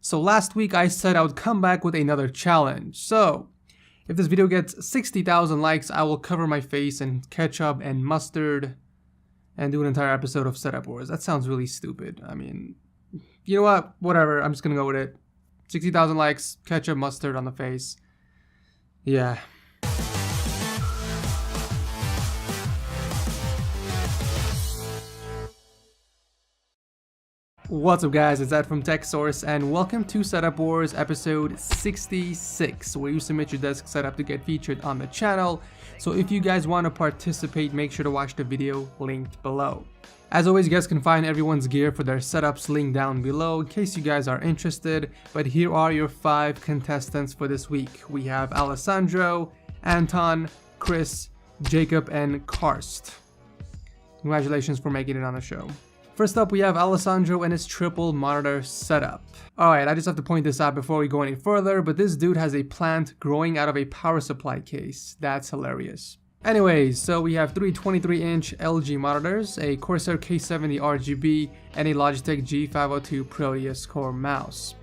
So last week I said I would come back with another challenge. So if this video gets 60,000 likes, I will cover my face in ketchup and mustard and do an entire episode of Setup Wars. That sounds really stupid. I mean, you know what? Whatever. I'm just gonna go with it. 60,000 likes, ketchup, mustard on the face. Yeah. What's up guys, it's Ed from TechSource and welcome to Setup Wars episode 66, where you submit your desk setup to get featured on the channel. So if you guys want to participate, make sure to watch the video linked below. As always, you guys can find everyone's gear for their setups linked down below in case you guys are interested. But here are your 5 contestants for this week. We have Alessandro, Anton, Chris, Jacob, and Karst. Congratulations for making it on the show. First up, we have Alessandro and his triple monitor setup. Alright, I just have to point this out before we go any further, but this dude has a plant growing out of a power supply case. That's hilarious. Anyways, so we have 3 23-inch LG monitors, a Corsair K70 RGB, and a Logitech G502 Proteus Core mouse.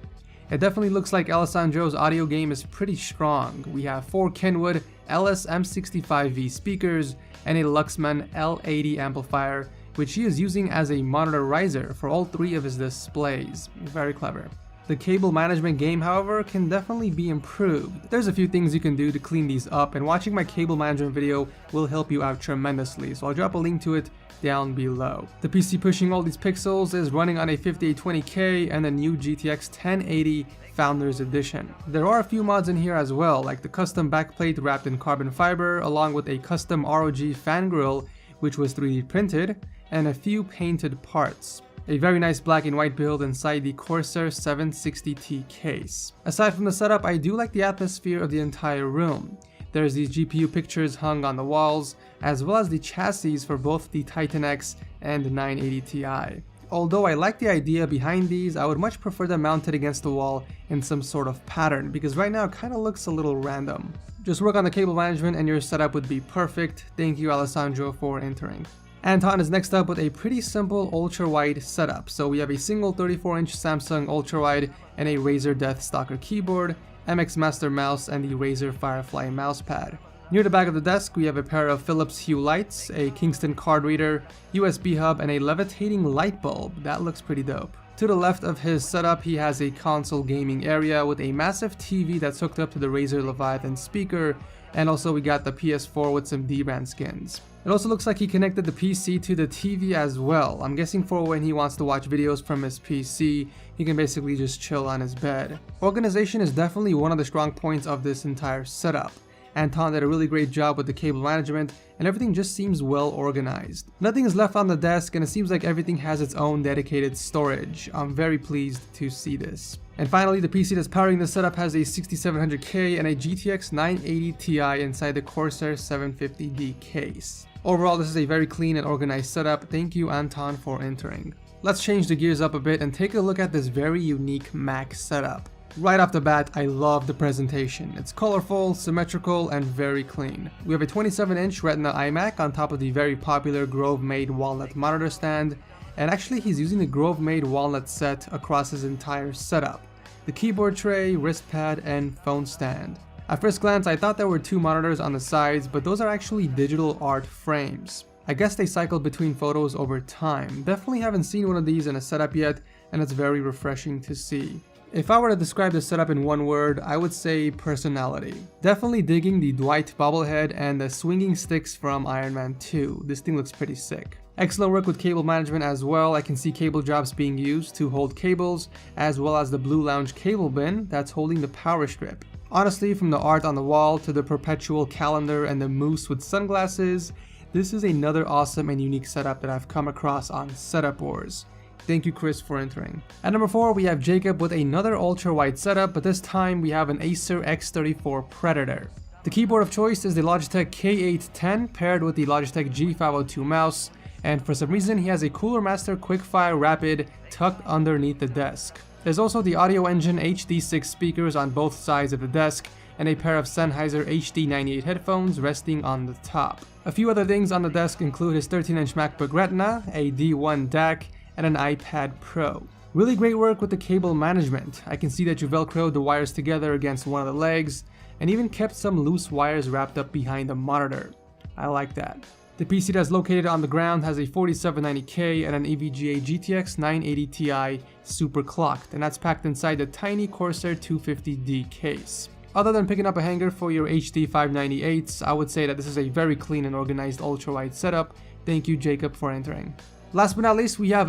It definitely looks like Alessandro's audio game is pretty strong. We have 4 Kenwood LS M65V speakers and a Luxman L80 amplifier, which he is using as a monitor riser for all 3 of his displays. Very clever. The cable management game, however, can definitely be improved. There's a few things you can do to clean these up, and watching my cable management video will help you out tremendously, so I'll drop a link to it down below. The PC pushing all these pixels is running on a 5820K and the new GTX 1080 Founders Edition. There are a few mods in here as well, like the custom backplate wrapped in carbon fiber, along with a custom ROG fan grille, which was 3D printed, and a few painted parts. A very nice black and white build inside the Corsair 760T case. Aside from the setup, I do like the atmosphere of the entire room. There's these GPU pictures hung on the walls, as well as the chassis for both the Titan X and the 980 Ti. Although I like the idea behind these, I would much prefer them mounted against the wall in some sort of pattern, because right now it kind of looks a little random. Just work on the cable management and your setup would be perfect. Thank you, Alessandro, for entering. Anton is next up with a pretty simple ultra-wide setup. So we have a single 34-inch Samsung ultra-wide and a Razer Death Stalker keyboard, MX Master mouse, and the Razer Firefly mousepad. Near the back of the desk, we have a pair of Philips Hue lights, a Kingston card reader, USB hub, and a levitating light bulb. That looks pretty dope. To the left of his setup, he has a console gaming area with a massive TV that's hooked up to the Razer Leviathan speaker, and also we got the PS4 with some D-Brand skins. It also looks like he connected the PC to the TV as well. I'm guessing for when he wants to watch videos from his PC, he can basically just chill on his bed. Organization is definitely one of the strong points of this entire setup. Anton did a really great job with the cable management, and everything just seems well organized. Nothing is left on the desk, and it seems like everything has its own dedicated storage. I'm very pleased to see this. And finally, the PC that's powering the setup has a 6700K and a GTX 980 Ti inside the Corsair 750D case. Overall, this is a very clean and organized setup. Thank you, Anton, for entering. Let's change the gears up a bit and take a look at this very unique Mac setup. Right off the bat, I love the presentation. It's colorful, symmetrical, and very clean. We have a 27-inch Retina iMac on top of the very popular Grove-made walnut monitor stand, and actually he's using the Grove-made walnut set across his entire setup. The keyboard tray, wrist pad, and phone stand. At first glance, I thought there were 2 monitors on the sides, but those are actually digital art frames. I guess they cycle between photos over time. Definitely haven't seen one of these in a setup yet, and it's very refreshing to see. If I were to describe the setup in one word, I would say personality. Definitely digging the Dwight bobblehead and the swinging sticks from Iron Man 2. This thing looks pretty sick. Excellent work with cable management as well. I can see cable jobs being used to hold cables, as well as the Blue Lounge cable bin that's holding the power strip. Honestly, from the art on the wall to the perpetual calendar and the moose with sunglasses, this is another awesome and unique setup that I've come across on Setup Wars. Thank you, Chris, for entering. At number 4, we have Jacob with another ultra-wide setup, but this time we have an Acer X34 Predator. The keyboard of choice is the Logitech K810 paired with the Logitech G502 mouse, and for some reason he has a Cooler Master Quickfire Rapid tucked underneath the desk. There's also the Audio Engine HD6 speakers on both sides of the desk, and a pair of Sennheiser HD98 headphones resting on the top. A few other things on the desk include his 13-inch MacBook Retina, a D1 DAC, and an iPad Pro. Really great work with the cable management. I can see that you velcroed the wires together against one of the legs and even kept some loose wires wrapped up behind the monitor. I like that. The PC that's located on the ground has a 4790K and an EVGA GTX 980 Ti super clocked, and that's packed inside the tiny Corsair 250D case. Other than picking up a hanger for your HD 598s, I would say that this is a very clean and organized ultra-wide setup. Thank you, Jacob, for entering. Last but not least, we have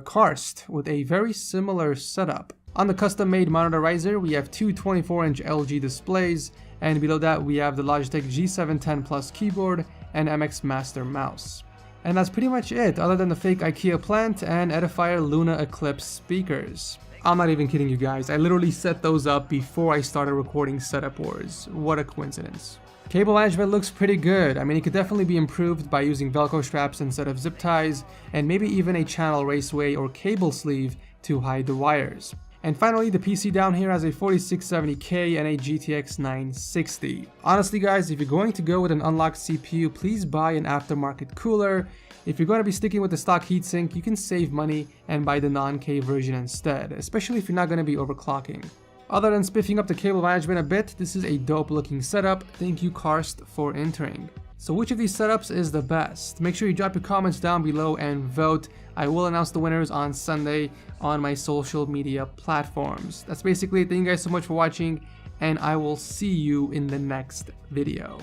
Karst with a very similar setup. On the custom-made monitor riser, we have two 24-inch LG displays, and below that we have the Logitech G710 Plus keyboard and MX Master mouse. And that's pretty much it, other than the fake IKEA plant and Edifier Luna Eclipse speakers. I'm not even kidding you guys, I literally set those up before I started recording Setup Wars. What a coincidence. Cable management looks pretty good. I mean, it could definitely be improved by using Velcro straps instead of zip ties, and maybe even a channel raceway or cable sleeve to hide the wires. And finally, the PC down here has a 4670K and a GTX 960. Honestly guys, if you're going to go with an unlocked CPU, please buy an aftermarket cooler. If you're going to be sticking with the stock heatsink, you can save money and buy the non-K version instead, especially if you're not going to be overclocking. Other than spiffing up the cable management a bit, this is a dope looking setup. Thank you Karst for entering. So which of these setups is the best? Make sure you drop your comments down below and vote. I will announce the winners on Sunday on my social media platforms. That's basically it. Thank you guys so much for watching, and I will see you in the next video.